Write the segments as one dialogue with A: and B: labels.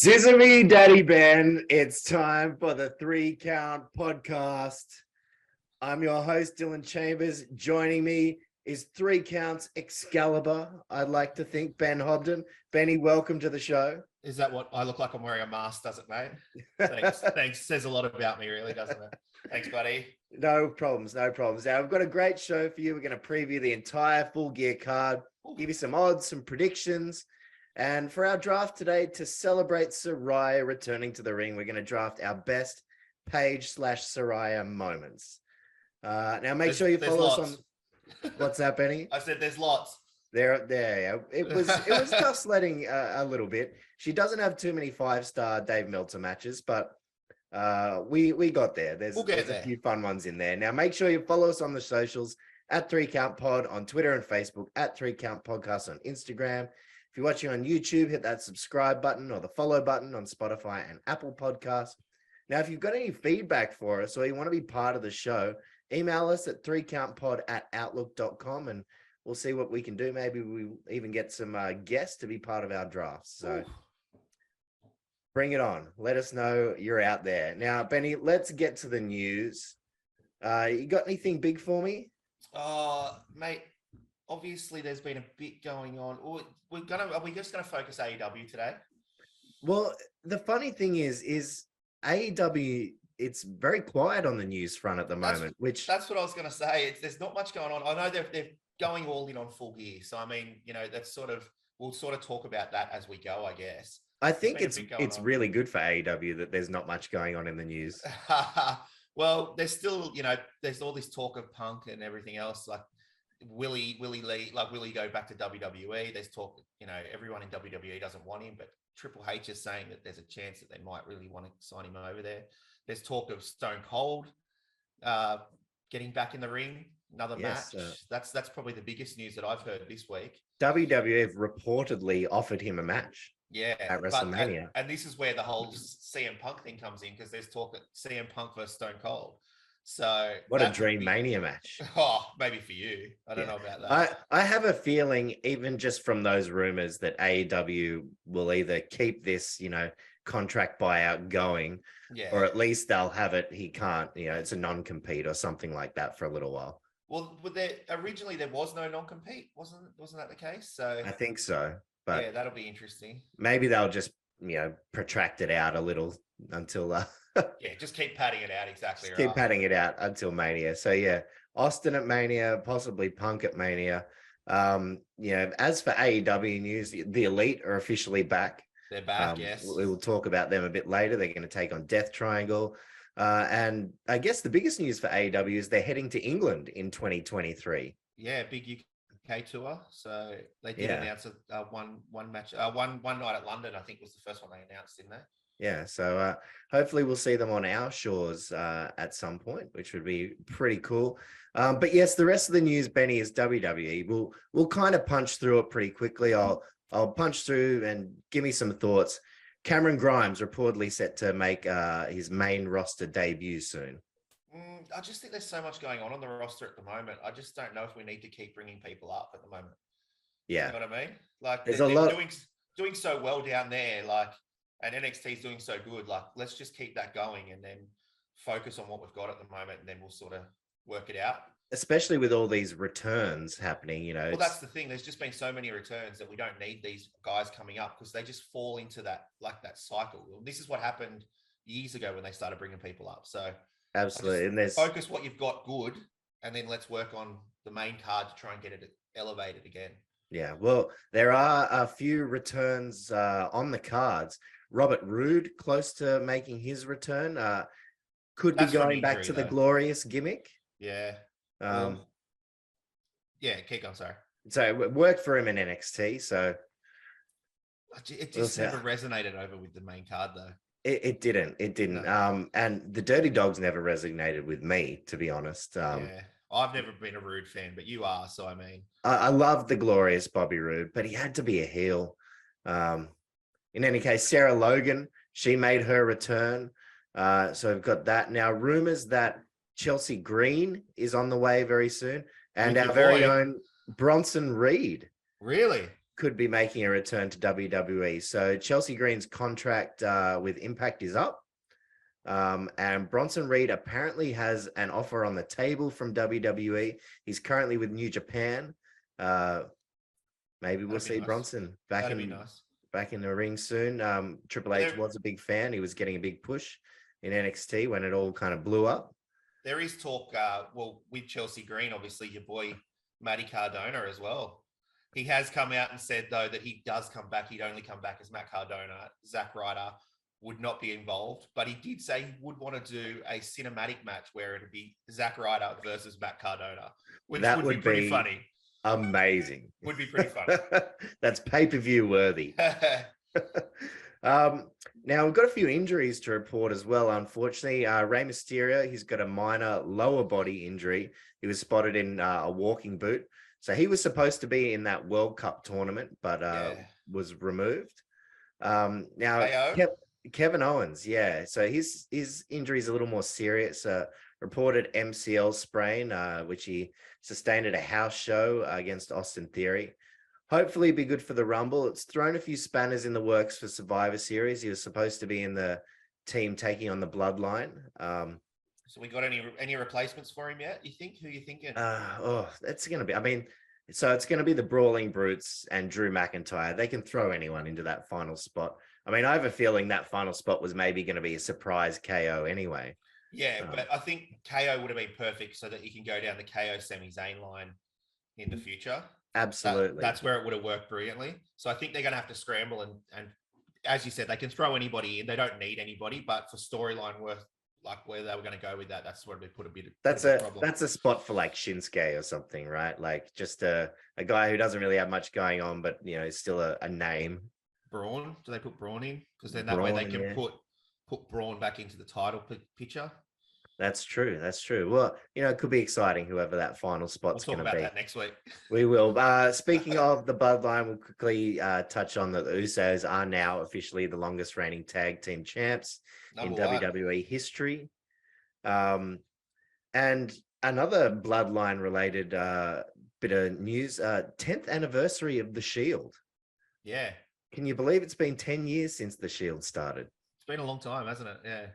A: Scissor me, Daddy Ben. It's time for the 3 Count podcast. I'm your host, Dylan Chambers. Joining me is 3 Counts Excalibur. I'd like to think Ben Hobden. Benny, welcome to the show.
B: Is that what I look like? I'm wearing a mask, does it, mate? Thanks. Says a lot about me, really, doesn't it? Thanks, buddy.
A: No problems. Now, we've got a great show for you. We're going to preview the entire full gear card, give you some odds, some predictions. And for our draft today, to celebrate Saraya returning to the ring, we're going to draft our best Paige/Saraya moments. Now, make sure you follow us on. What's that, Benny?
B: I said there's lots.
A: There. Yeah. It was tough sledding a little bit. She doesn't have too many 5-star Dave Meltzer matches, but we got there. There's a few fun ones in there. Now, make sure you follow us on the socials at 3 Count Pod on Twitter and Facebook, at 3 Count Podcast on Instagram. If you're watching on YouTube, hit that subscribe button or the follow button on Spotify and Apple Podcasts. Now, if you've got any feedback for us or you want to be part of the show, email us at 3countpod@outlook.com and we'll see what we can do. Maybe we even get some guests to be part of our drafts. So bring it on. Let us know you're out there. Now, Benny, let's get to the news. You got anything big for me?
B: Mate, obviously there's been a bit going on. Are we just gonna focus AEW today?
A: Well, the funny thing is AEW, it's very quiet on the news front at the moment.
B: That's what I was gonna say. There's not much going on. I know they're going all in on full gear. So I mean, that's we'll talk about that as we go, I guess.
A: I think it's really good for AEW that there's not much going on in the news.
B: Well, there's still, there's all this talk of Punk and everything else. Like, will he go back to WWE? There's talk, everyone in WWE doesn't want him, but Triple H is saying that there's a chance that they might really want to sign him over there. There's talk of Stone Cold getting back in the ring, another match. That's probably the biggest news that I've heard this week.
A: WWE have reportedly offered him a match.
B: Yeah,
A: at WrestleMania.
B: And this is where the whole CM Punk thing comes in, because there's talk of CM Punk versus Stone Cold. So
A: what a dream Mania match.
B: Oh, maybe for you. I don't know about that.
A: I have a feeling, even just from those rumors, that AEW will either keep this, contract buyout going, or at least they'll have it. He can't, it's a non-compete or something like that for a little while.
B: Well, originally there was no non-compete, wasn't that the case? So
A: I think so. But
B: yeah, that'll be interesting.
A: Maybe they'll just, protract it out a little until
B: just keep padding it out. Exactly.
A: Just keep padding it out until Mania. So yeah, Austin at Mania, possibly Punk at Mania. As for AEW news, the Elite are officially back.
B: They're back, yes.
A: We will talk about them a bit later. They're going to take on Death Triangle. And I guess the biggest news for AEW is they're heading to England in 2023.
B: Yeah, big UK tour. So they did announce one match, one night at London, I think was the first one they announced, didn't they?
A: Yeah, so hopefully we'll see them on our shores at some point, which would be pretty cool. But yes, the rest of the news, Benny, is WWE. We'll kind of punch through it pretty quickly. I'll punch through and give me some thoughts. Cameron Grimes reportedly set to make his main roster debut soon.
B: I just think there's so much going on the roster at the moment. I just don't know if we need to keep bringing people up at the moment.
A: Yeah.
B: You know what I mean? Like,
A: they're
B: doing so well down there, like, and NXT is doing so good. Like, let's just keep that going and then focus on what we've got at the moment, and then we'll sort of work it out.
A: Especially with all these returns happening,
B: Well, that's the thing. There's just been so many returns that we don't need these guys coming up, because they just fall into that cycle. This is what happened years ago when they started bringing people up. So
A: absolutely, and there's
B: focus what you've got good, and then let's work on the main card to try and get it elevated again.
A: Yeah, well, there are a few returns on the cards. Robert Roode, close to making his return, could be going back to the glorious gimmick.
B: Yeah. Keep going, sorry.
A: So it worked for him in NXT, so
B: it just never resonated over with the main card, though.
A: It didn't. No. And the Dirty Dogs never resonated with me, to be honest.
B: I've never been a Roode fan, but you are, so I mean,
A: I love the glorious Bobby Roode, but he had to be a heel. In any case, Sarah Logan, she made her return. So we've got that. Now, rumors that Chelsea Green is on the way very soon, and our very own Bronson Reed.
B: Really?
A: could be making a return to WWE. So Chelsea Green's contract with Impact is up. And Bronson Reed apparently has an offer on the table from WWE. He's currently with New Japan. Maybe we'll see nice. Bronson back in the ring soon. Triple H was a big fan. He was getting a big push in NXT when it all kind of blew up.
B: There is talk, with Chelsea Green, obviously your boy Matty Cardona as well. He has come out and said, though, that he does come back. He'd only come back as Matt Cardona. Zack Ryder would not be involved, but he did say he would want to do a cinematic match where it'd be Zack Ryder versus Matt Cardona, which would be pretty funny.
A: Amazing.
B: Would be pretty funny.
A: That's pay-per-view worthy. Now we've got a few injuries to report as well. Unfortunately, Rey Mysterio, he's got a minor lower body injury. He was spotted in a walking boot. So he was supposed to be in that World Cup tournament, but was removed. Now Kevin Owens, so his injury is a little more serious. Reported MCL sprain, which he sustained at a house show against Austin Theory. Hopefully be good for the Rumble. It's thrown a few spanners in the works for Survivor Series. He was supposed to be in the team taking on the Bloodline.
B: So we got any replacements for him yet? You think? Who are you thinking?
A: That's going to be, so it's going to be the Brawling Brutes and Drew McIntyre. They can throw anyone into that final spot. I have a feeling that final spot was maybe going to be a surprise KO anyway.
B: Yeah, but I think KO would have been perfect so that he can go down the KO Sami Zayn line in the future.
A: Absolutely.
B: That's where it would have worked brilliantly. So I think they're going to have to scramble and as you said, they can throw anybody in. They don't need anybody, but for storyline worth, like where they were going to go with that, that's where they put a bit of problem.
A: That's a spot for like Shinsuke or something, right? Like just a guy who doesn't really have much going on, but is still a name.
B: Braun? Do they put Braun in? Because then that way they can put Braun back into the title picture.
A: That's true. Well, it could be exciting, whoever that final spot's going to be.
B: We'll talk about that next week.
A: We will. Speaking of the Bloodline, we'll quickly touch on that the Usos are now officially the longest reigning tag team champs in WWE history. And another Bloodline related bit of news, 10th anniversary of The Shield.
B: Yeah.
A: Can you believe it's been 10 years since The Shield started?
B: It's been a long time, hasn't it? Yeah.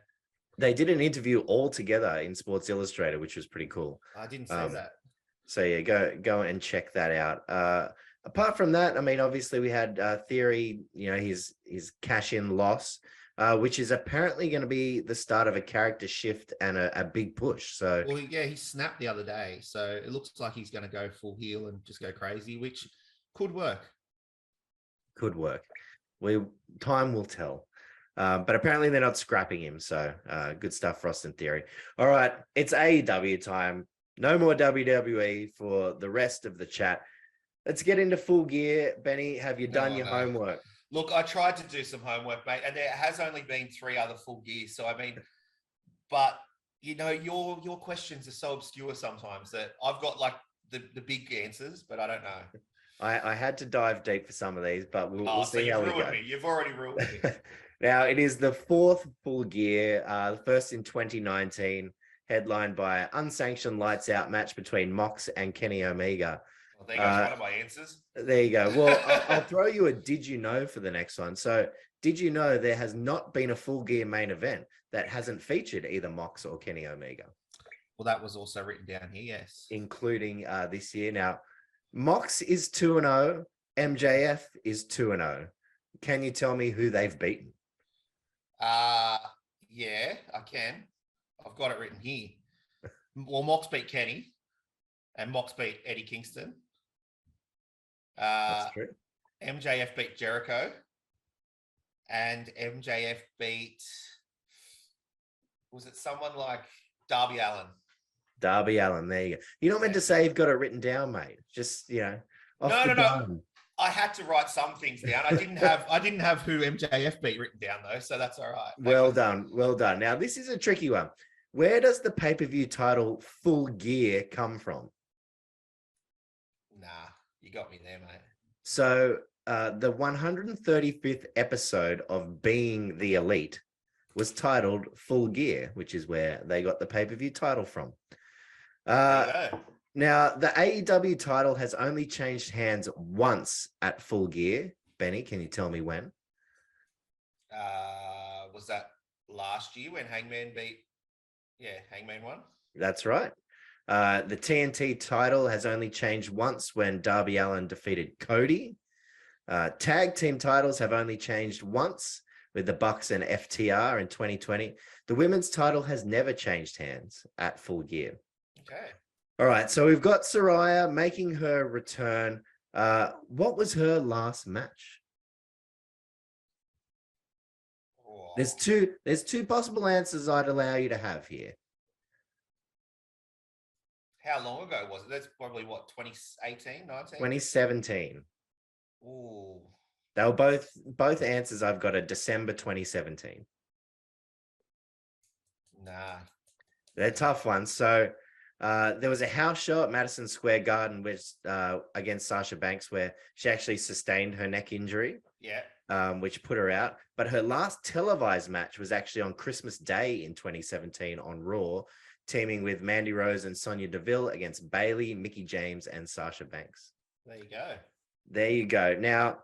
A: They did an interview all together in Sports Illustrated, which was pretty cool.
B: I didn't say that.
A: So yeah, go and check that out. Apart from that, obviously we had Theory, his cash-in loss, which is apparently going to be the start of a character shift and a big push. So
B: he snapped the other day, so it looks like he's going to go full heel and just go crazy, which could work.
A: Time will tell. But apparently they're not scrapping him. So good stuff for Austin Theory. All right. It's AEW time. No more WWE for the rest of the chat. Let's get into Full Gear. Benny, have you done your homework?
B: Look, I tried to do some homework, mate, and there has only been 3 other Full Gears. So, but your questions are so obscure sometimes that I've got like the big answers, but I don't know.
A: I had to dive deep for some of these, but we'll see how we go.
B: You've already ruined me.
A: Now, it is the 4th Full Gear, the first in 2019, headlined by an unsanctioned lights out match between Mox and Kenny Omega.
B: Well, there goes one of my answers.
A: There you go. Well, I'll throw you a did you know for the next one. So, did you know there has not been a Full Gear main event that hasn't featured either Mox or Kenny Omega?
B: Well, that was also written down here, yes.
A: Including this year. Now, Mox is 2-0, MJF is 2-0. Can you tell me who they've beaten?
B: Yeah, I can. I've got it written here. Well, Mox beat Kenny, and Mox beat Eddie Kingston.
A: That's true.
B: MJF beat Jericho, and MJF beat. Was it someone like Darby Allin?
A: Darby Allin. There you go. You're not meant to say you've got it written down, mate. Just
B: No. I had to write some things down. I didn't have who MJF beat written down though, so that's all right.
A: Well done. Now this is a tricky one. Where does the pay-per-view title Full Gear come from?
B: Nah, you got me there, mate.
A: So the 135th episode of Being the Elite was titled Full Gear, which is where they got the pay-per-view title from. Now, the AEW title has only changed hands once at Full Gear. Benny, can you tell me when?
B: Was that last year when Hangman beat? Yeah, Hangman won.
A: That's right. The TNT title has only changed once when Darby Allin defeated Cody. Tag team titles have only changed once with the Bucks and FTR in 2020. The women's title has never changed hands at Full Gear.
B: Okay.
A: All right, so we've got Saraya making her return. What was her last match?
B: Oh.
A: There's two possible answers I'd allow you to have here.
B: How long ago was it? That's probably what, 2018, 19?
A: 2017.
B: Ooh.
A: They were both answers I've got are December 2017.
B: Nah.
A: They're tough ones. So there was a house show at Madison Square Garden against Sasha Banks where she actually sustained her neck injury.
B: Yeah.
A: Which put her out. But her last televised match was actually on Christmas Day in 2017 on Raw, teaming with Mandy Rose and Sonya Deville against Bayley, Mickie James, and Sasha Banks.
B: There you go.
A: There you go. Now,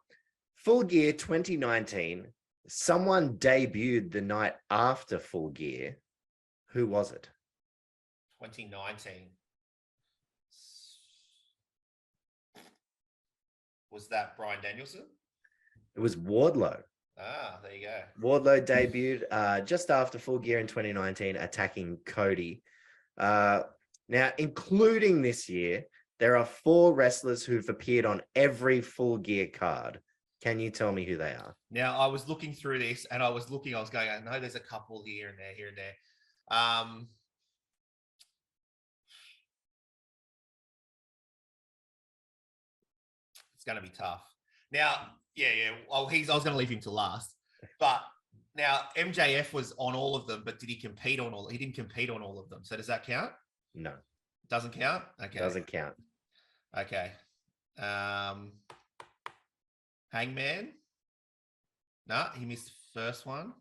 A: Full Gear 2019, someone debuted the night after Full Gear. Who was it?
B: 2019. Was that Bryan Danielson?
A: It was Wardlow.
B: Ah, there you go.
A: Wardlow debuted just after Full Gear in 2019, attacking Cody. Now, including this year, there are 4 wrestlers who've appeared on every Full Gear card. Can you tell me who they are?
B: Now, I was looking through this and I was going, I know there's a couple here and there. It's going to be tough. Now, yeah. Well, I was going to leave him to last. But now MJF was on all of them, but did he compete on all? He didn't compete on all of them. So does that count?
A: No.
B: Doesn't count? Okay.
A: Doesn't count.
B: Okay. Hangman? No, he missed the first one.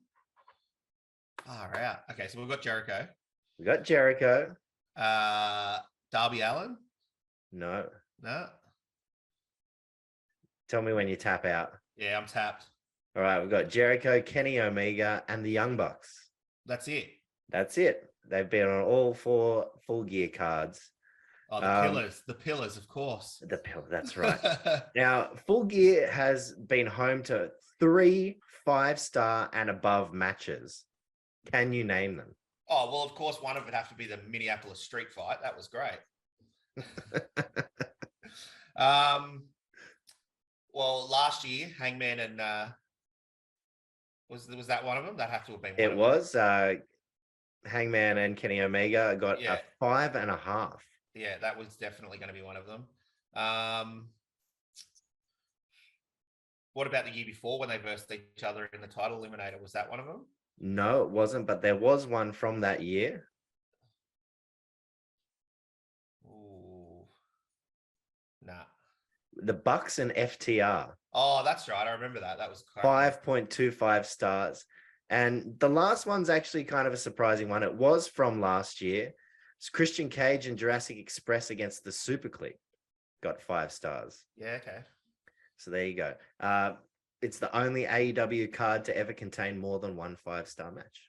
B: Far out. Okay, so we've got Jericho.
A: We got Jericho.
B: Darby Allin?
A: No.
B: No.
A: Tell me when you tap out.
B: Yeah, I'm tapped.
A: All right, we've got Jericho, Kenny Omega, and the Young Bucks.
B: That's it.
A: That's it. They've been on all 4 Full Gear cards.
B: Oh, the pillars, of course.
A: That's right. Now, Full Gear has been home to 3 5-star and above matches. Can you name them?
B: Oh, well, of course, one of it have to be the Minneapolis street fight. That was great. Well, last year, Hangman and was that one of them? That have to have been one
A: It was. Hangman and Kenny Omega got a 5.5.
B: Yeah, that was definitely going to be one of them. What about the year before when they versed each other in the title eliminator? Was that one of them?
A: No, it wasn't, but there was one from that year.
B: Ooh. Nah.
A: The Bucks and FTR.
B: Oh, that's right. I remember that. That was
A: 5.25 stars. And the last one's actually kind of a surprising one. It was from last year. It's Christian Cage and Jurassic Express against the Super Clique. Got 5 stars.
B: Yeah, okay.
A: So there you go. It's the only AEW card to ever contain more than 1 5-star match.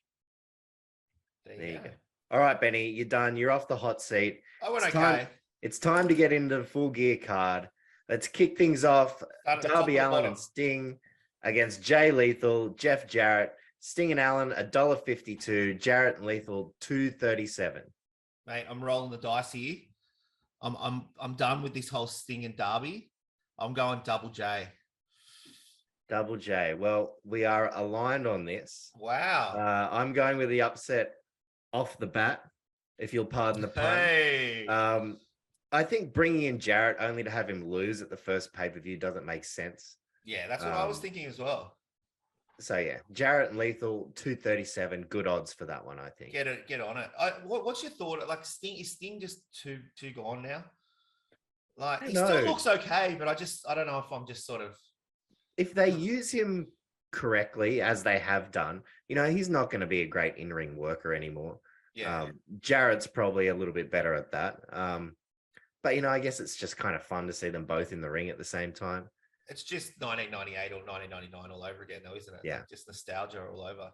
A: There you go. All right, Benny, you're done. You're off the hot seat.
B: I went okay.
A: It's time to get into the Full Gear card. Let's kick things off. Darby Allin and Sting against Jay Lethal, Jeff Jarrett. Sting and Allin, $1.52. Jarrett and Lethal, $2.37.
B: Mate, I'm rolling the dice here. I'm done with this whole Sting and Darby. I'm going Double J.
A: Double J. Well, we are aligned on this.
B: Wow.
A: I'm going with the upset off the bat, if you'll pardon the pun.
B: Hey.
A: I think bringing in Jarrett only to have him lose at the first pay-per-view doesn't make sense.
B: Yeah, that's what I was thinking as well.
A: So yeah, Jarrett and Lethal, 237, good odds for that one, I think.
B: Get on it. What's your thought? Like is Sting just too gone now? Like he still looks okay, but I don't know if I'm just sort of.
A: If they use him correctly, as they have done, he's not going to be a great in-ring worker anymore.
B: Yeah.
A: Jarrett's probably a little bit better at that. But, I guess it's just kind of fun to see them both in the ring at the same time.
B: It's just 1998 or 1999 all over again, though, isn't it?
A: Yeah.
B: Like just nostalgia all over.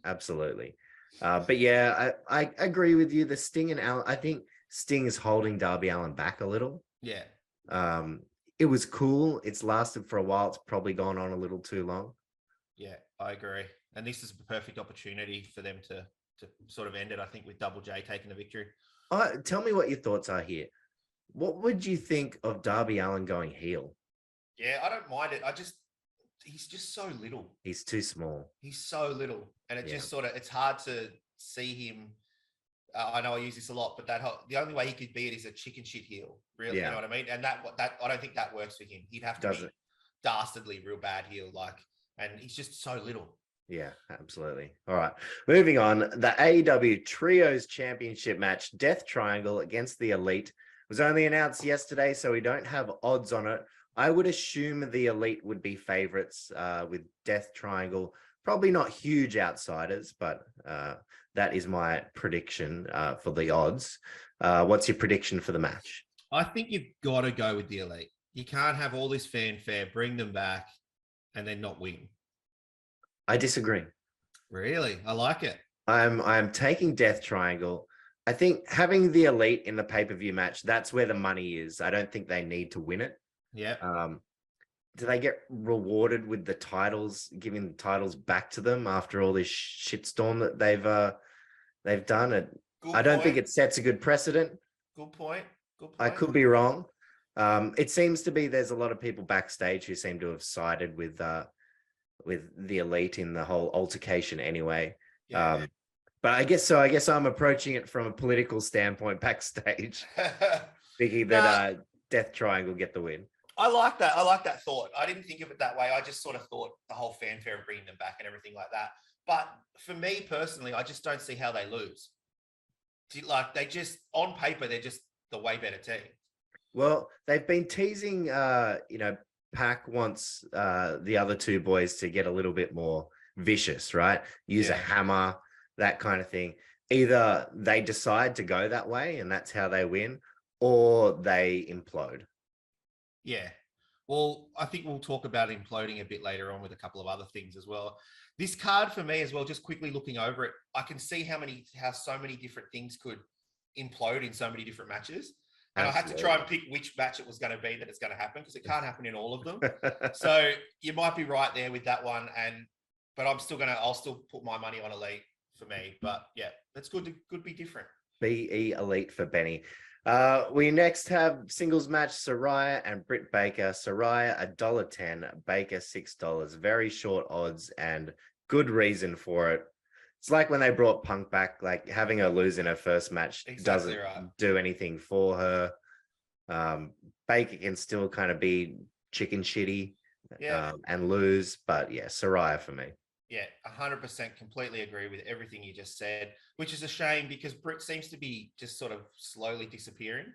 A: Absolutely. But yeah, I agree with you. The Sting and Allen, I think Sting is holding Darby Allin back a little.
B: Yeah.
A: It was cool. It's lasted for a while. It's probably gone on a little too long.
B: Yeah, I agree. And this is a perfect opportunity for them to sort of end it, I think, with Double J taking the victory.
A: Tell me what your thoughts are here. What would you think of Darby Allin going heel?
B: Yeah, I don't mind it. He's just so little.
A: He's too small.
B: He's so little. And it just sort of, it's hard to see him. I know I use this a lot, but the only way he could be it is a chicken shit heel. Really, you know what I mean? And that I don't think that works for him. He'd have to be dastardly real bad heel, and he's just so little.
A: Yeah, absolutely. All right. Moving on. The AEW Trios Championship match, Death Triangle against the Elite, was only announced yesterday, so we don't have odds on it. I would assume the Elite would be favorites with Death Triangle. Probably not huge outsiders, but that is my prediction for the odds. What's your prediction for the match?
B: I think you've got to go with the Elite. You can't have all this fanfare, bring them back, and then not win.
A: I disagree.
B: Really? I like it.
A: I'm taking Death Triangle. I think having the Elite in the pay-per-view match, that's where the money is. I don't think they need to win it.
B: Yeah.
A: Do they get rewarded with the titles, giving the titles back to them after all this shitstorm that they've done? I don't think it sets a good precedent.
B: Good point.
A: I could be wrong. It seems to be there's a lot of people backstage who seem to have sided with the Elite in the whole altercation anyway.
B: Yeah.
A: But I guess so. I guess I'm approaching it from a political standpoint backstage, thinking that Death Triangle get the win.
B: I like that. I like that thought. I didn't think of it that way. I just sort of thought the whole fanfare of bringing them back and everything like that. But for me personally, I just don't see how they lose. Like they just, on paper, they're just the way better team.
A: Well, they've been teasing, Pac wants the other two boys to get a little bit more vicious, right? Use a hammer, that kind of thing. Either they decide to go that way and that's how they win, or they implode.
B: Yeah. Well, I think we'll talk about imploding a bit later on with a couple of other things as well. This card for me as well, just quickly looking over it, I can see how so many different things could implode in so many different matches. And Absolutely. I had to try and pick which match it was going to be that it's going to happen, because it can't happen in all of them. So you might be right there with that one. But I'll still put my money on Elite for me. But yeah, that's good to be different.
A: BE Elite for Benny. We next have singles match, Saraya and Britt Baker. Saraya $1.10, Baker $6. Very short odds and good reason for it. It's like when they brought Punk back, like having her lose in her first match doesn't do anything for her. Baker can still kind of be chicken shitty and lose, but yeah, Saraya for me.
B: Yeah, 100% completely agree with everything you just said, which is a shame because Britt seems to be just sort of slowly disappearing.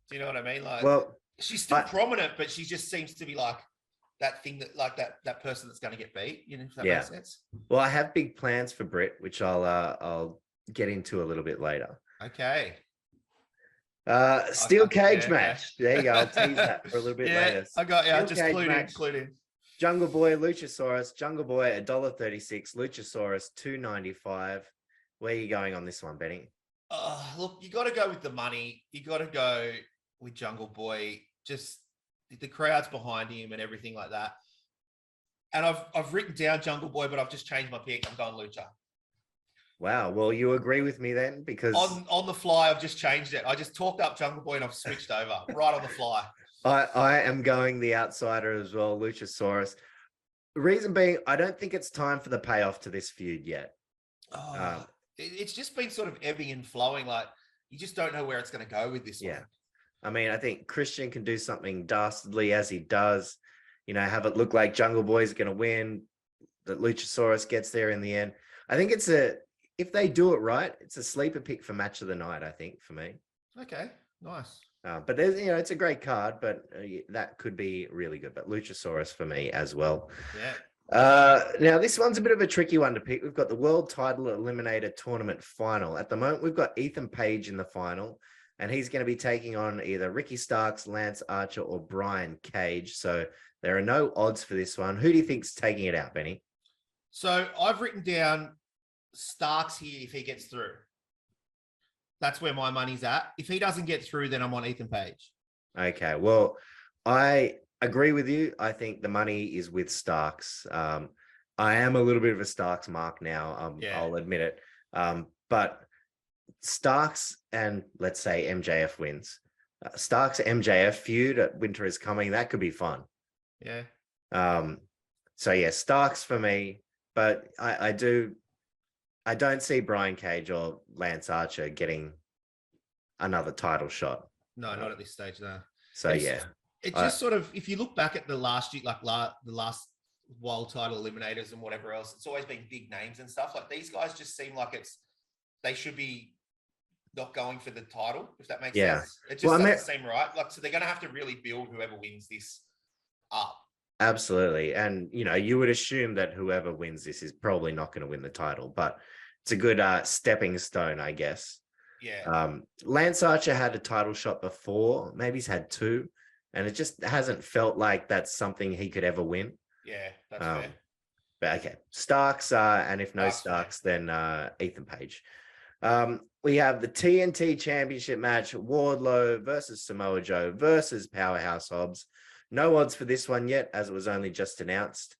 B: Do you know what I mean? Like, well, she's still prominent, but she just seems to be like that thing that, like that person that's going to get beat. You know, if that makes sense.
A: Well, I have big plans for Britt, which I'll get into a little bit later.
B: Okay.
A: Steel cage match. There you go. I'll tease that for a little bit later.
B: I got you. Just including.
A: Jungle Boy, Luchasaurus. Jungle Boy $1.36. Luchasaurus $2.95. Where are you going on this one, Benny?
B: Look, you got to go with the money. You got to go with Jungle Boy. Just the crowd's behind him and everything like that. And I've written down Jungle Boy, but I've just changed my pick. I'm going Lucha.
A: Wow. Well, you agree with me then, because
B: on the fly, I've just changed it. I just talked up Jungle Boy and I've switched over right on the fly.
A: I am going the outsider as well, Luchasaurus. The reason being, I don't think it's time for the payoff to this feud yet.
B: It's just been sort of ebbing and flowing. Like, you just don't know where it's going to go with this one.
A: I mean, I think Christian can do something dastardly as he does, have it look like Jungle Boy's going to win, that Luchasaurus gets there in the end. I think if they do it right, it's a sleeper pick for match of the night, I think, for me.
B: Okay, nice.
A: But there's, it's a great card, but that could be really good. But Luchasaurus for me as well.
B: Yeah.
A: Now this one's a bit of a tricky one to pick. We've got the World Title Eliminator Tournament final. At the moment, we've got Ethan Page in the final. and he's going to be taking on either Ricky Starks, Lance Archer, or Brian Cage. So there are no odds for this one. Who do you think's taking it out, Benny?
B: So I've written down Starks here if he gets through. That's where my money's at. If he doesn't get through, then I'm on Ethan Page.
A: Okay, well, I agree with you. I think the money is with Starks. I am a little bit of a Starks mark now. I'll admit it. But Starks and let's say MJF wins. Starks MJF feud at Winter is Coming. That could be fun.
B: Yeah.
A: So yeah, Starks for me. But I don't see Brian Cage or Lance Archer getting another title shot.
B: No, not at this stage, no.
A: So yeah.
B: It just sort of, if you look back at the last year, like the last world title eliminators and whatever else, it's always been big names and stuff. Like these guys just seem like they should be not going for the title, if that makes sense. It just doesn't seem right. Like, so they're going to have to really build whoever wins this up.
A: Absolutely. And, you would assume that whoever wins this is probably not going to win the title, but it's a good stepping stone, I guess.
B: Yeah.
A: Lance Archer had a title shot before. Maybe he's had two, and it just hasn't felt like that's something he could ever win.
B: Yeah, that's fair.
A: But okay, Starks, and if no Starks, then Ethan Page. We have the TNT Championship match, Wardlow versus Samoa Joe versus Powerhouse Hobbs. No odds for this one yet, as it was only just announced.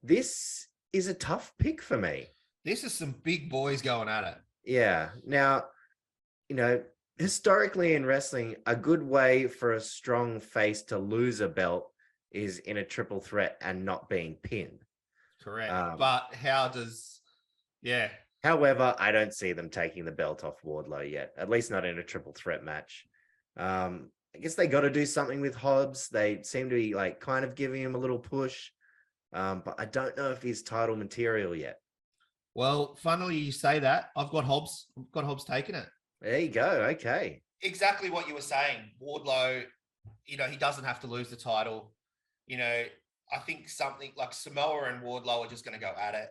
A: This is a tough pick for me.
B: This is some big boys going at it.
A: Yeah. Now, historically in wrestling, a good way for a strong face to lose a belt is in a triple threat and not being pinned.
B: Correct. But
A: However, I don't see them taking the belt off Wardlow yet, at least not in a triple threat match. I guess they got to do something with Hobbs. They seem to be kind of giving him a little push, but I don't know if he's title material yet.
B: Well, funnily you say that. I've got Hobbs taking it.
A: There you go. Okay.
B: Exactly what you were saying. Wardlow, he doesn't have to lose the title. I think something like Samoa and Wardlow are just going to go at it.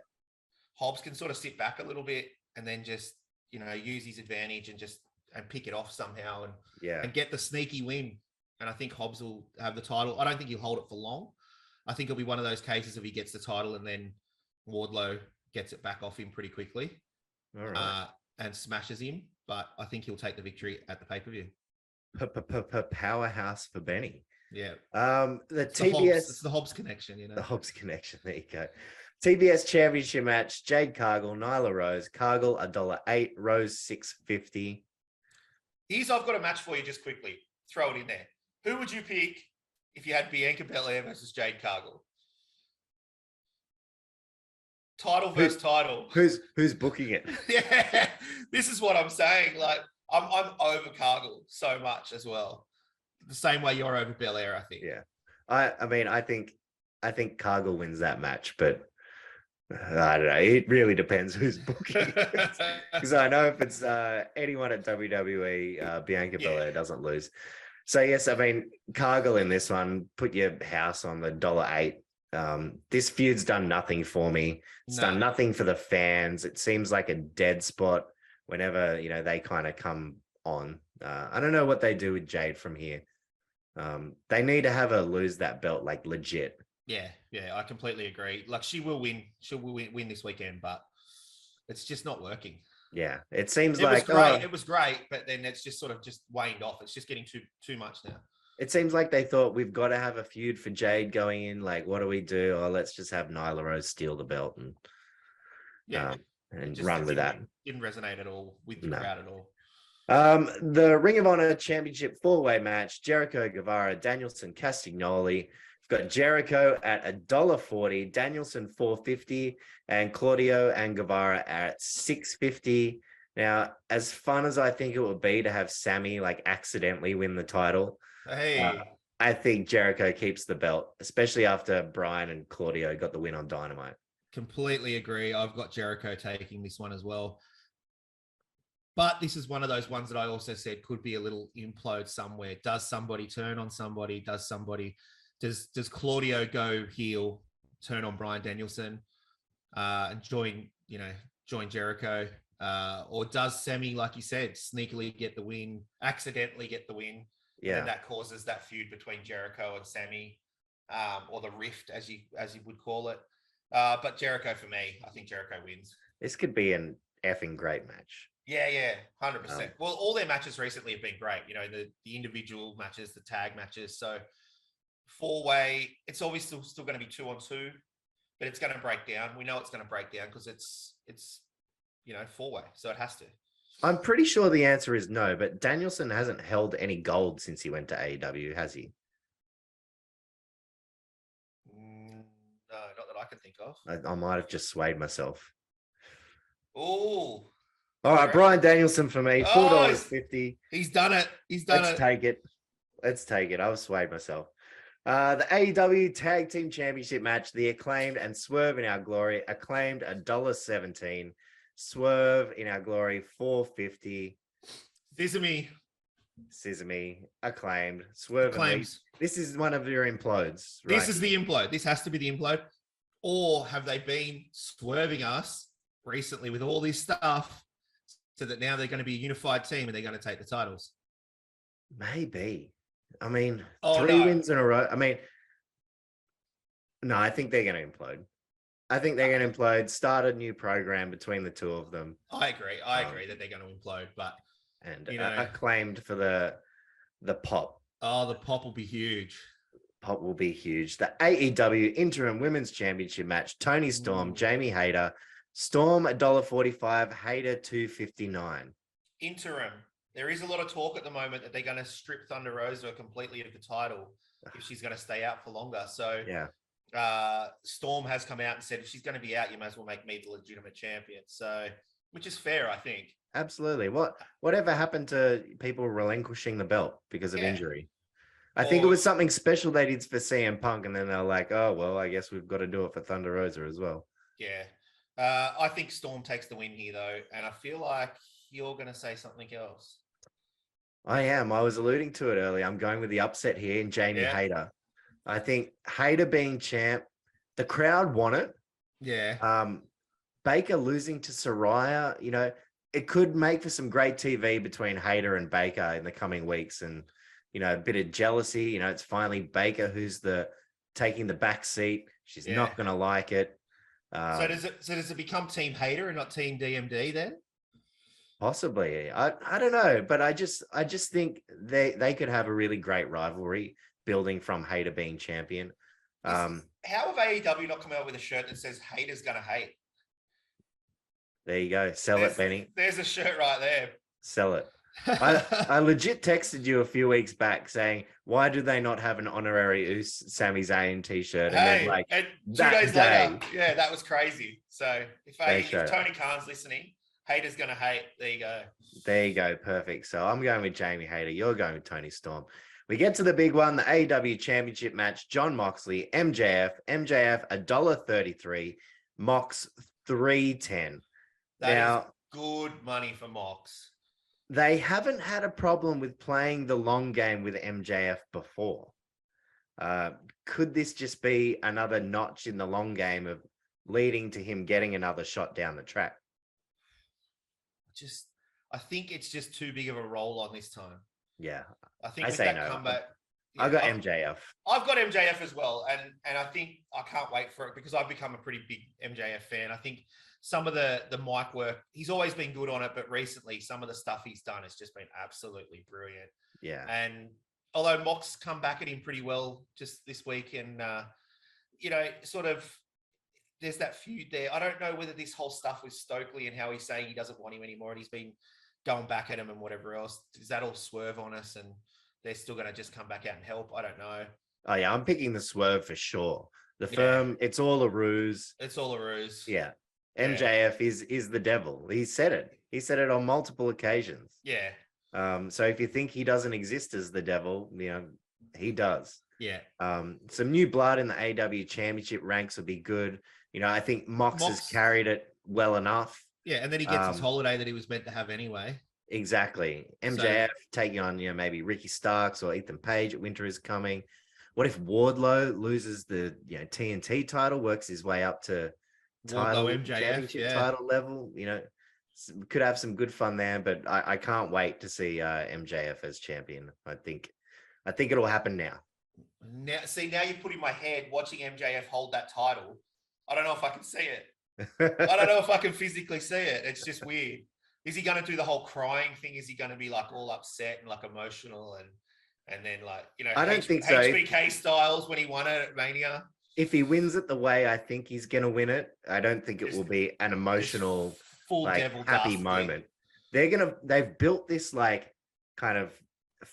B: Hobbs can sort of sit back a little bit and then just, use his advantage and pick it off somehow and get the sneaky win. And I think Hobbs will have the title. I don't think he'll hold it for long. I think it'll be one of those cases if he gets the title and then Wardlow gets it back off him pretty quickly.
A: All right.
B: And smashes him. But I think he'll take the victory at the pay-per-view.
A: Powerhouse for Benny.
B: Yeah.
A: It's
B: the Hobbs connection,
A: The Hobbs connection. There you go. TBS Championship match, Jade Cargill, Nyla Rose. Cargill $1.08, Rose $6.50.
B: I've got a match for you just quickly. Throw it in there. Who would you pick if you had Bianca Belair versus Jade Cargill? Title versus title.
A: Who's booking it?
B: Yeah, this is what I'm saying. Like, I'm over Cargill so much as well. The same way you're over Belair, I think.
A: Yeah, I think Cargill wins that match, but I don't know. It really depends who's booking. Because I know if it's anyone at WWE, Bianca Belair doesn't lose. So yes, Cargill in this one. Put your house on the $1.08. This feud's done nothing for me. It's done nothing for the fans. It seems like a dead spot whenever they kind of come on. I don't know what they do with Jade from here. They need to have her lose that belt legit.
B: Yeah, I completely agree. Like, she will win. She'll win this weekend, but it's just not working.
A: Yeah, it seems
B: it was great, but then it's just sort of just waned off. It's just getting too much now.
A: It seems like they thought we've got to have a feud for Jade going in. Like, what do we do? Oh, let's just have Nyla Rose steal the belt and run with that.
B: Didn't resonate at all with the crowd at all.
A: The Ring of Honor Championship 4-way match, Jericho, Guevara, Danielson, Castagnoli. We've got Jericho at $1.40, Danielson $4.50, and Claudio and Guevara at $6.50. Now, as fun as I think it would be to have Sammy accidentally win the title, I think Jericho keeps the belt, especially after Brian and Claudio got the win on Dynamite.
B: Completely agree. I've got Jericho taking this one as well. But this is one of those ones that I also said could be a little implode somewhere. Does somebody turn on somebody? Does Claudio go heel, turn on Bryan Danielson, and join Jericho? Or does Sammy, like you said, sneakily get the win, accidentally get the win? Yeah. And then that causes that feud between Jericho and Sammy, or the rift, as you would call it. But Jericho, for me, I think Jericho wins.
A: This could be an effing great match.
B: Yeah, 100%. Well, all their matches recently have been great. You know, the individual matches, the tag matches. So 4-way, it's always still going to be 2-on-2, but it's going to break down. We know it's going to break down because it's 4-way, so it has to.
A: I'm pretty sure the answer is no, but Danielson hasn't held any gold since he went to AEW, has he?
B: No, not that I can think of.
A: I might have just swayed myself.
B: Oh.
A: All right, Bryan Danielson for me, $4.50.
B: He's done it.
A: Let's take it. Let's take it. I've swayed myself. The AEW Tag Team Championship match, the Acclaimed and Swerve in Our Glory. Acclaimed $1.17. Swerve in Our Glory $4.50. Sesame. Acclaimed. Swerve.
B: Acclaims.
A: This is one of your implodes.
B: Right? This is the implode. This has to be the implode. Or have they been swerving us recently with all this stuff so that now they're going to be a unified team and they're going to take the titles?
A: Maybe. I mean, 3 wins in a row. I mean, no, I think they're going to implode. I think they're going to implode, start a new program between the two of them.
B: I agree. I agree that they're going to implode, but
A: Acclaimed for the pop.
B: Oh, the pop will be huge.
A: Pop will be huge. The AEW Interim Women's Championship match, Toni Storm, Jamie Hayter. Storm $1.45, Hayter $2.59.
B: Interim. There is a lot of talk at the moment that they're going to strip Thunder Rosa completely of the title if she's going to stay out for longer. So Storm has come out and said if she's going to be out, you might as well make me the legitimate champion. So, which is fair, I think.
A: Absolutely. Whatever happened to people relinquishing the belt because of injury? I think it was something special they did for CM Punk, and then they're like, oh, well, I guess we've got to do it for Thunder Rosa as well.
B: Yeah. I think Storm takes the win here, though, and I feel like you're going to say something else.
A: I am. I was alluding to it earlier. I'm going with the upset here in Jamie Hayter. I think Hayter being champ, the crowd want it.
B: Yeah.
A: Baker losing to Saraya, it could make for some great TV between Hayter and Baker in the coming weeks, and a bit of jealousy. It's finally Baker who's taking the back seat. She's not going to like it.
B: So does it become Team Hayter and not Team DMD then?
A: Possibly. I don't know, but I just think they could have a really great rivalry building from Hayter being champion.
B: How have AEW not come out with a shirt that says Hayter's gonna hate?
A: There you go. Sell it, Benny.
B: There's a shirt right there.
A: Sell it. I legit texted you a few weeks back saying, why do they not have an honorary Sami Zayn t-shirt? And then
B: and 2 days later, that was crazy. So if Tony Khan's listening, Hayter's going to hate. There you go.
A: There you go. Perfect. So I'm going with Jamie Hayter. You're going with Toni Storm. We get to the big one, the AEW Championship match, Jon Moxley, MJF. MJF, $1.33. Mox, $3.10.
B: That is good money for Mox.
A: They haven't had a problem with playing the long game with MJF before. Could this just be another notch in the long game of leading to him getting another shot down the track?
B: I think it's just too big of a roll on this time.
A: Yeah.
B: I think with that comeback.
A: I got MJF.
B: I've got MJF as well. And I think I can't wait for it because I've become a pretty big MJF fan. I think some of the mic work, he's always been good on it, but recently some of the stuff he's done has just been absolutely brilliant.
A: Yeah.
B: And although Mox come back at him pretty well just this week, and sort of there's that feud there. I don't know whether this whole stuff with Stokely and how he's saying he doesn't want him anymore and he's been going back at him and whatever else. Does that all swerve on us and they're still going to just come back out and help? I don't know.
A: Oh yeah, I'm picking the swerve for sure. The firm, it's all a ruse.
B: It's all a ruse.
A: Yeah. MJF is the devil. He said it. He said it on multiple occasions.
B: Yeah.
A: So if you think he doesn't exist as the devil, he does.
B: Yeah.
A: Some new blood in the AEW Championship ranks would be good. I think Mox has carried it well enough.
B: Yeah, and then he gets his holiday that he was meant to have anyway.
A: Exactly. MJF taking on, maybe Ricky Starks or Ethan Page at Winter is Coming. What if Wardlow loses the TNT title, works his way up to
B: MJF,
A: championship title level? could have some good fun there, but I can't wait to see MJF as champion. I think it'll happen now.
B: Now, see, now you're putting my head watching MJF hold that title. I don't know if I can see it. I don't know if I can physically see it. It's just weird. Is he going to do the whole crying thing? Is he going to be like all upset and like emotional and then like,
A: I don't think so.
B: HBK Styles when he won it at Mania?
A: If he wins it the way I think he's going to win it, I don't think it will be an emotional,
B: full
A: like,
B: devil
A: happy
B: dust
A: moment. They've built this like kind of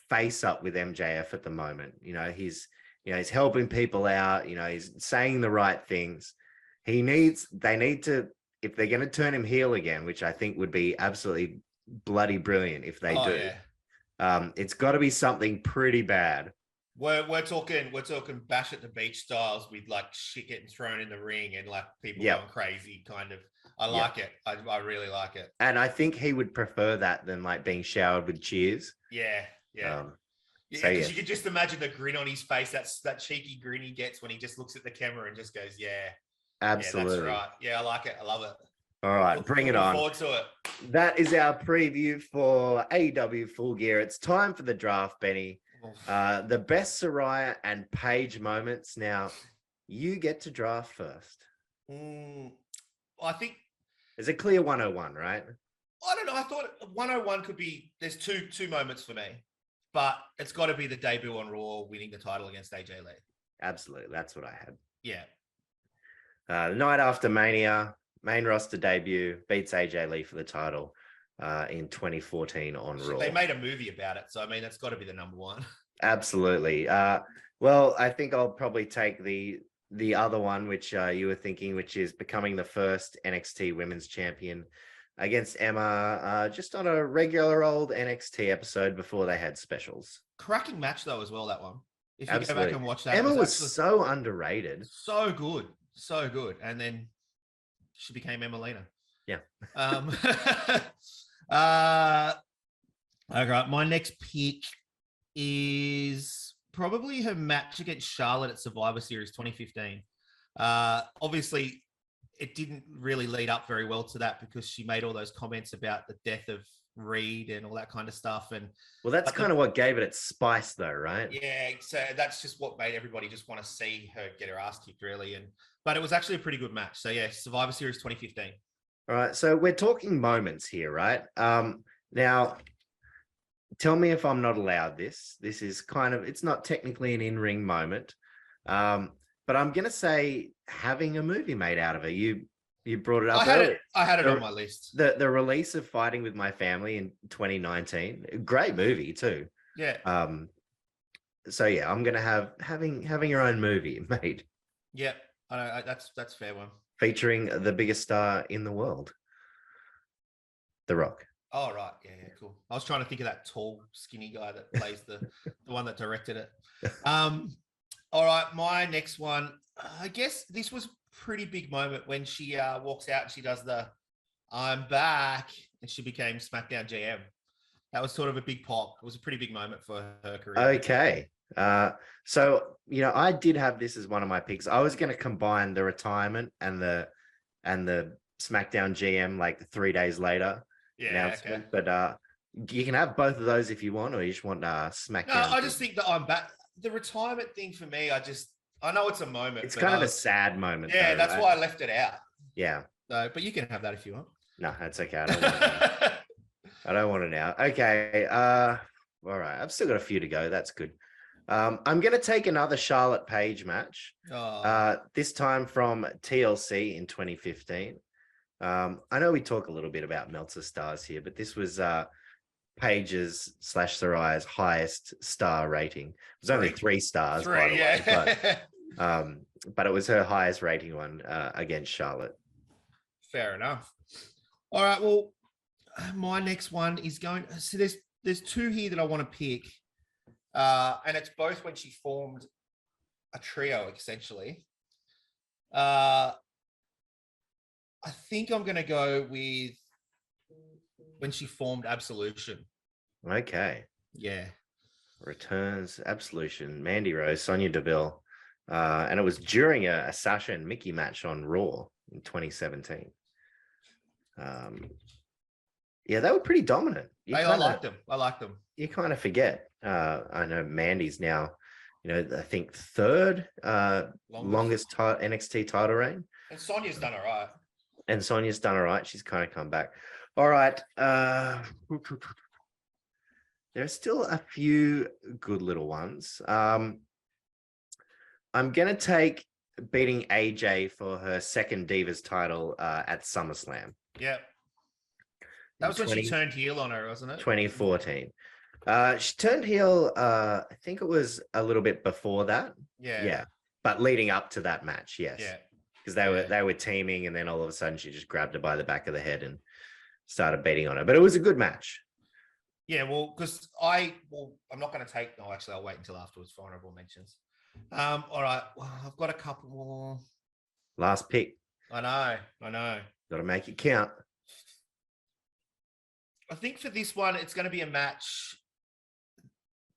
A: face up with MJF at the moment. He's helping people out. He's saying the right things. They need to, if they're going to turn him heel again, which I think would be absolutely bloody brilliant if they do. Yeah. It's got to be something pretty bad.
B: We're talking Bash at the Beach Styles with like shit getting thrown in the ring and like people going crazy kind of. I like it. I really like it.
A: And I think he would prefer that than like being showered with cheers.
B: Yeah. Because you could just imagine the grin on his face. That's that cheeky grin he gets when he just looks at the camera and just goes, yeah.
A: Absolutely.
B: Yeah, that's right. Yeah, I like it. I love it.
A: All right, bring it on.
B: Looking forward to it.
A: That is our preview for AEW Full Gear. It's time for the draft, Benny. The best Saraya and Paige moments. Now, you get to draft first.
B: I think
A: there's a clear 101, right?
B: I don't know. I thought 101 could be. There's two moments for me, but it's got to be the debut on Raw, winning the title against AJ Lee.
A: Absolutely, that's what I had.
B: Yeah.
A: The night after Mania, main roster debut, beats AJ Lee for the title in 2014 on Raw.
B: They made a movie about it, so I mean that's got to be the number one.
A: Absolutely. Well, I think I'll probably take the other one, which you were thinking, which is becoming the first NXT Women's Champion against Emma, just on a regular old NXT episode before they had specials.
B: Cracking match though, as well, that one. If you go back and watch that,
A: Emma was so underrated,
B: so good. And then she became Emelina.
A: Yeah.
B: Okay, my next pick is probably her match against Charlotte at Survivor Series 2015. Obviously, it didn't really lead up very well to that because she made all those comments about the death of Reed and all that kind of stuff. And
A: well, that's kind of what gave it its spice, though, right?
B: Yeah, so that's just what made everybody just want to see her get her ass kicked, really. But it was actually a pretty good match. So yeah, Survivor Series 2015.
A: All right, so we're talking moments here, right? Now, tell me if I'm not allowed this. This is kind of, it's not technically an in-ring moment, but I'm going to say having a movie made out of it. You brought it up earlier.
B: I had it on my list.
A: The release of Fighting with My Family in 2019, great movie too.
B: Yeah.
A: So yeah, I'm going to have having your own movie made.
B: Yeah, that's a fair one.
A: Featuring the biggest star in the world, The Rock.
B: Oh, right. Yeah, cool. I was trying to think of that tall, skinny guy that plays the one that directed it. All right, my next one. I guess this was a pretty big moment when she walks out and she does the "I'm back" and she became SmackDown GM. That was sort of a big pop. It was a pretty big moment for her career.
A: Okay. So, I did have this as one of my picks. I was going to combine the retirement and the SmackDown GM like 3 days later.
B: Yeah, okay.
A: But you can have both of those if you want, or you just want SmackDown.
B: No, I just think that I'm back. The retirement thing for me, I know it's a moment.
A: It's kind of a sad moment.
B: Yeah,
A: though,
B: that's
A: right?
B: why I left it out.
A: Yeah.
B: So, but you can have that if you want.
A: No, that's okay. I don't want it. I don't want it now. Okay. All right. I've still got a few to go. That's good. I'm going to take another Charlotte Paige match. This time from TLC in 2015. I know we talk a little bit about Meltzer stars here, but this was Paige's / Saraya's highest star rating. It was only 3 stars, by the way, but it was her highest rating one against Charlotte.
B: Fair enough. All right. Well, my next one is going. So there's 2 here that I want to pick, and it's both when she formed a trio, essentially. I think I'm going to go with when she formed Absolution.
A: Okay.
B: Yeah.
A: Returns Absolution, Mandy Rose, Sonya Deville. And it was during a Sasha and Mickey match on Raw in 2017. Yeah, they were pretty dominant.
B: I liked them. I liked them.
A: You kind of forget. I know Mandy's now, I think third longest NXT title reign.
B: And Sonya's done all right.
A: And Sonya's done all right. She's kind of come back. All right. There are still a few good little ones. I'm going to take beating AJ for her second Divas title at SummerSlam.
B: Yeah. That was when she turned heel on her, wasn't it?
A: 2014. She turned heel, I think it was a little bit before that.
B: Yeah.
A: Yeah. But leading up to that match, yes.
B: Yeah.
A: Because they were teaming, and then all of a sudden she just grabbed her by the back of the head and started beating on her. But it was a good match.
B: Yeah, well, because I'm not going to take. No, actually, I'll wait until afterwards for honorable mentions. All right, well, I've got a couple more.
A: Last pick.
B: I know.
A: Got to make it count.
B: I think for this one, it's going to be a match.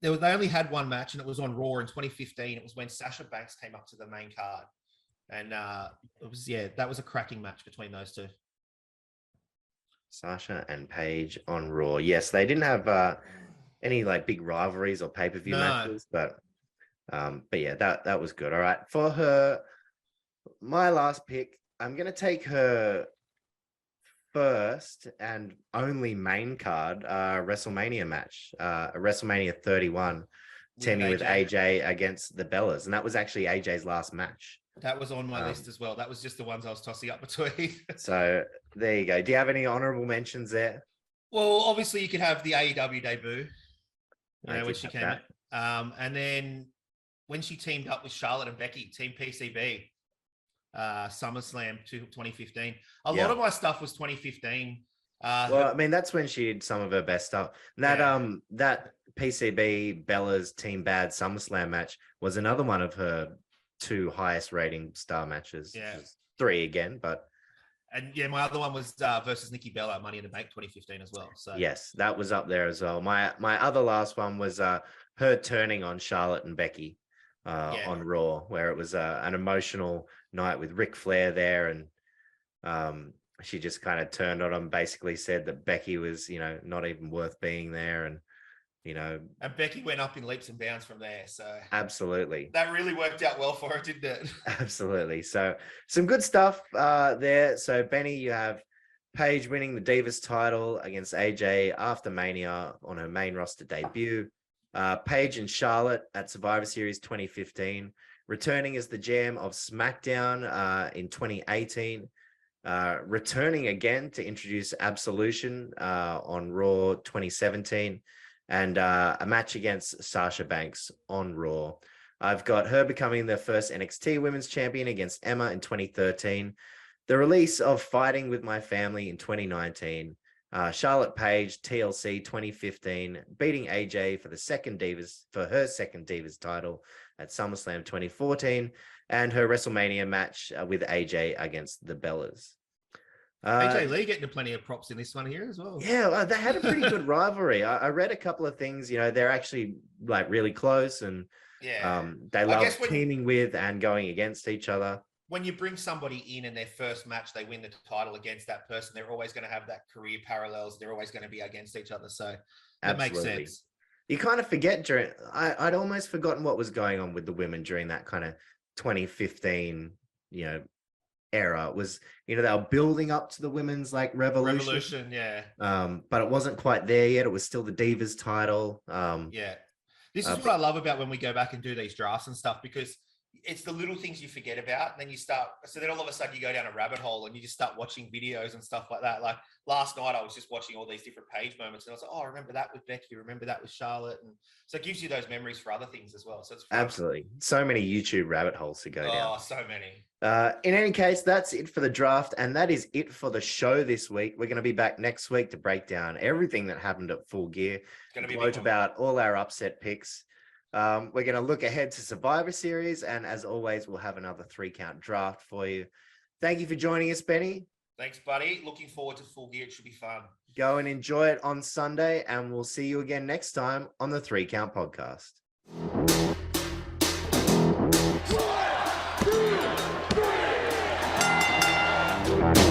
B: They only had one match, and it was on Raw in 2015. It was when Sasha Banks came up to the main card, and that was a cracking match between those two.
A: Sasha and Paige on Raw. Yes, they didn't have any like big rivalries or pay-per-view matches, but yeah, that was good. All right, for my last pick, I'm gonna take her first and only main card WrestleMania match, WrestleMania 31, teaming with AJ against the Bellas, and that was actually AJ's last match.
B: That was on my list as well. That was just the ones I was tossing up between.
A: So there you go. Do you have any honorable mentions there?
B: Well, obviously you could have the AEW debut, when she came out. And then when she teamed up with Charlotte and Becky, Team PCB, SummerSlam 2015. A lot of my stuff was 2015.
A: Well, I mean, that's when she did some of her best stuff. And that PCB Bella's Team Bad SummerSlam match was another one of her 2 highest rating star matches.
B: Yeah.
A: 3 again, but.
B: And yeah, my other one was versus Nikki Bella, Money in the Bank 2015 as well. So
A: yes, that was up there as well. My other last one was her turning on Charlotte and Becky on Raw, where it was an emotional night with Ric Flair there, and she just kind of turned on him, basically said that Becky was, not even worth being there, and
B: and Becky went up in leaps and bounds from there. So
A: absolutely,
B: that really worked out well for her, didn't it?
A: Absolutely. So some good stuff there. So Benny, you have Paige winning the Divas title against AJ after Mania on her main roster debut. Paige and Charlotte at Survivor Series 2015, returning as the Jam of SmackDown in 2018, returning again to introduce Absolution on Raw 2017. And a match against Sasha Banks on Raw. I've got her becoming the first NXT Women's Champion against Emma in 2013. The release of Fighting With My Family in 2019. Charlotte Paige, TLC 2015, beating AJ for her second Divas title at SummerSlam 2014, and her WrestleMania match with AJ against the Bellas.
B: AJ Lee getting plenty of props in this one here as well.
A: Yeah, they had a pretty good rivalry. I read a couple of things. They're actually like really close, and they love teaming with and going against each other.
B: When you bring somebody in their first match, they win the title against that person, they're always going to have that career parallels. They're always going to be against each other. So that makes sense.
A: You kind of forget I'd almost forgotten what was going on with the women during that kind of 2015, era. It was, they were building up to the women's like revolution. But it wasn't quite there yet. It was still the Divas title.
B: This is what I love about when we go back and do these drafts and stuff, because it's the little things you forget about, and then then all of a sudden you go down a rabbit hole and you just start watching videos and stuff like that. Like last night I was just watching all these different Paige moments, and I was like, oh, I remember that with Becky, remember that with Charlotte, and so it gives you those memories for other things as well. So it's fun.
A: Absolutely, so many YouTube rabbit holes to go down.
B: Oh, so many.
A: In any case, that's it for the draft, and that is it for the show this week. We're going to be back next week to break down everything that happened at Full Gear, gloat about all our upset picks. We're going to look ahead to Survivor Series, and as always, we'll have another 3-count draft for you. Thank you for joining us, Benny.
B: Thanks, buddy. Looking forward to Full Gear. It should be fun.
A: Go and enjoy it on Sunday, and we'll see you again next time on the 3-Count Podcast.